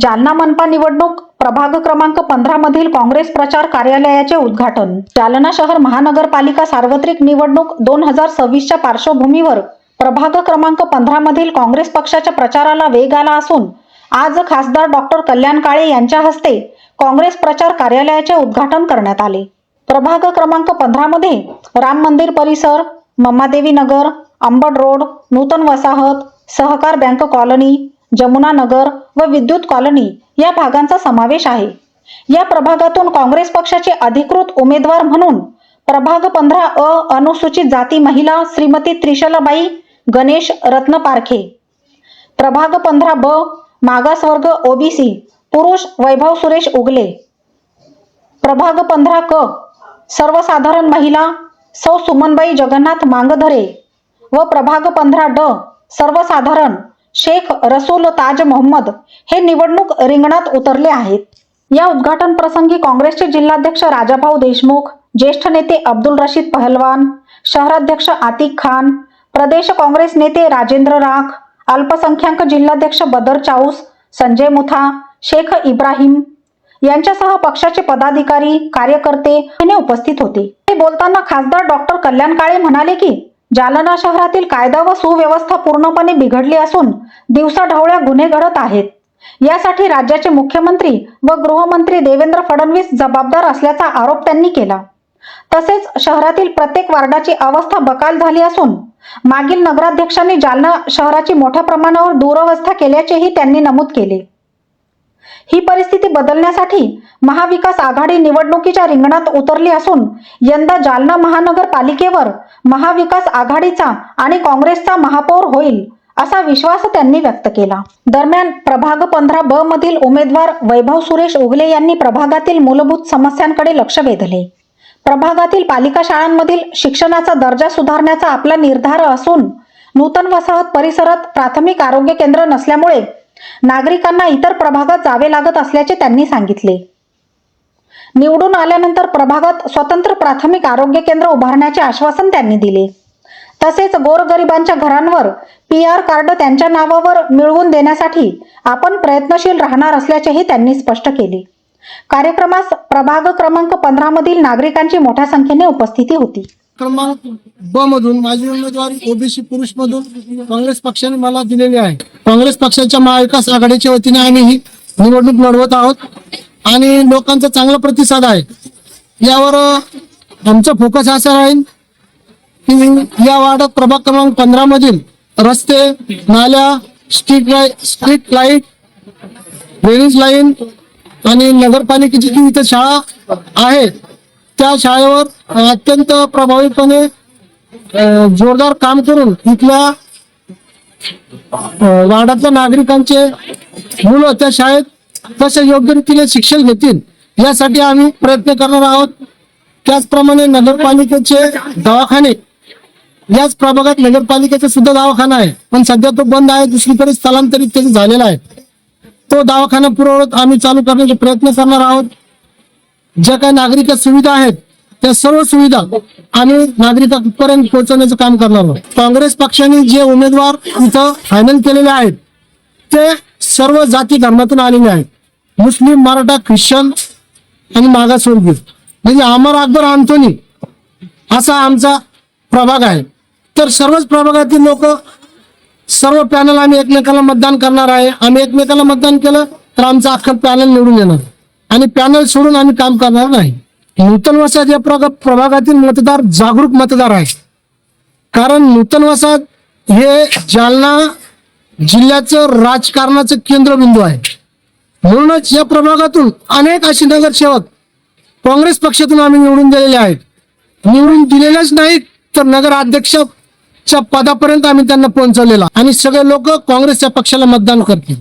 जालना मनपा निवडणूक प्रभाग क्रमांक 15 मधील काँग्रेस प्रचार कार्यालयाचे उद्घाटन। जालना शहर महानगरपालिका सार्वत्रिक निवडणूक 2026च्या पार्श्वभूमीवर प्रभाग क्रमांक 15 मधील काँग्रेस पक्षाच्या प्रचाराला वेग आला असून आज खासदार डॉक्टर कल्याण काळे यांच्या हस्ते काँग्रेस प्रचार कार्यालयाचे उद्घाटन करण्यात आले। प्रभाग क्रमांक 15 मध्ये राम मंदिर परिसर, मम्मादेवी नगर, अंबड रोड, नूतन वसाहत, सहकार बँक कॉलनी, जमुना नगर व विद्युत कॉलनी या भागांचा समावेश आहे। या प्रभागातून काँग्रेस पक्षाचे अधिकृत उमेदवार म्हणून प्रभाग 15 अनुसूचित जाती महिला श्रीमती त्रिशलाबाई गणेश रत्न पारखे, प्रभाग 15 मागासवर्ग ओबीसी पुरुष वैभव सुरेश उगले, प्रभाग 15 सर्वसाधारण महिला सौ सुमनबाई जगन्नाथ मांगधरे व प्रभाग 15 सर्वसाधारण शेख रसूल ताज मोहम्मद हे निवडणूक रिंगणात उतरले आहेत। या उद्घाटन प्रसंगी काँग्रेसचे जिल्हाध्यक्ष राजाभाऊ देशमुख, ज्येष्ठ नेते अब्दुल रशीद पहलवान, शहराध्यक्ष आतिक खान, प्रदेश काँग्रेस नेते राजेंद्र राख, अल्पसंख्याक जिल्हाध्यक्ष बदर चाऊस, संजय मुथा, शेख इब्राहिम यांच्यासह पक्षाचे पदाधिकारी कार्यकर्ते उपस्थित होते। बोलताना खासदार डॉक्टर कल्याण काळे म्हणाले की जालना शहरातील कायदा व सुव्यवस्था पूर्णपणे बिघडली असून दिवसाढवळ्या गुन्हे घडत आहेत। यासाठी राज्याचे मुख्यमंत्री व गृहमंत्री देवेंद्र फडणवीस जबाबदार असल्याचा आरोप त्यांनी केला। तसेच शहरातील प्रत्येक वार्डाची अवस्था बकाल झाली असून मागील नगराध्यक्षांनी जालना शहराची मोठ्या प्रमाणावर दुरवस्था केल्याचेही त्यांनी नमूद केले। ही परिस्थिती बदलण्यासाठी महाविकास आघाडी निवडणुकीच्या रिंगणात उतरली असून यंदा जालना महानगरपालिकेवर महाविकास आघाडीचा आणि काँग्रेसचा महापौर होईल असा विश्वास त्यांनी व्यक्त केला। दरम्यान प्रभाग 15 मधील उमेदवार वैभव सुरेश उगले यांनी प्रभागातील मूलभूत समस्यांकडे लक्ष वेधले। प्रभागातील पालिका शाळांमधील शिक्षणाचा दर्जा सुधारण्याचा आपला निर्धार असून नूतन वसाहत परिसरात प्राथमिक आरोग्य केंद्र नसल्यामुळे नागरिकांना इतर प्रभागात जावे लागत असल्याचे त्यांनी सांगितले। निवडून आल्यानंतर प्रभागात स्वतंत्र प्राथमिक आरोग्य केंद्र उभारण्याचे आश्वासन त्यांनी दिले। तसेच गोरगरिबांच्या घरांवर PR कार्ड त्यांच्या नावावर मिळवून देण्यासाठी आपण प्रयत्नशील राहणार असल्याचेही त्यांनी स्पष्ट केले। कार्यक्रमास प्रभाग क्रमांक 15 मधील नागरिकांची मोठ्या संख्येने उपस्थिती होती। क्रमांक ब मधून माझी उमेदवारी ओबीसी पुरुष मधून काँग्रेस पक्षाने मला दिलेली आहे। काँग्रेस पक्षाच्या महाविकास आघाडीच्या वतीने आम्ही ही निवडणूक लढवत आहोत आणि लोकांचा चांगला प्रतिसाद आहे। यावर आमचा फोकस असा राहील की या वार्डात प्रभाग क्रमांक 15 मधील रस्ते, नाल्या, स्ट्रीट लाईट, ड्रेनेज लाईन आणि नगरपालिकेची जी इथे शाळा आहे त्या शाळेवर अत्यंत प्रभावीपणे जोरदार काम करून इथल्या वार्डातल्या नागरिकांचे मुलं त्या शाळेत कसे योग्य रीतीने शिक्षण घेतील यासाठी आम्ही प्रयत्न करणार आहोत। त्याचप्रमाणे नगरपालिकेचे दवाखाने, याच प्रभागात नगरपालिकेचा सुद्धा दवाखाना आहे पण सध्या तो बंद आहे, दुसरीकडे स्थलांतरित त्याचा झालेला आहे। तो दवाखाना पुरवठा आम्ही चालू करण्याचे प्रयत्न करणार आहोत। ज्या काही नागरिक सुविधा आहेत त्या सर्व सुविधा आम्ही नागरिकांपर्यंत पोहोचवण्याचं काम करणार आहोत। काँग्रेस पक्षाने जे उमेदवार इथं फायनल केलेले आहेत ते सर्व जाती धर्मातून आलेले आहेत, मुस्लिम, मराठा, ख्रिश्चन आणि मागासवर्गीय, म्हणजे अमर अकबर अँथोनी असा आमचा प्रभाग आहे। तर सर्वच प्रभागातील लोक सर्व पॅनल आम्ही एकमेकाला मतदान करणार आहे। आम्ही एकमेकाला मतदान केलं तर आमचा अख्खा पॅनल निवडून येणार आणि पॅनल सोडून आम्ही काम करणार नाही। नूतन वसाहत या प्रभागातील मतदार जागरूक मतदार आहे, कारण नूतन वसाहत हे जालना जिल्ह्याचं राजकारणाचं केंद्रबिंदू आहे। म्हणूनच या प्रभागातून अनेक असे नगरसेवक काँग्रेस पक्षातून आम्ही निवडून दिलेले आहेत। निवडून दिलेलेच नाहीत तर नगराध्यक्षच्या पदापर्यंत आम्ही त्यांना पोहोचवलेला आणि सगळे लोक काँग्रेसच्या पक्षाला मतदान करतील।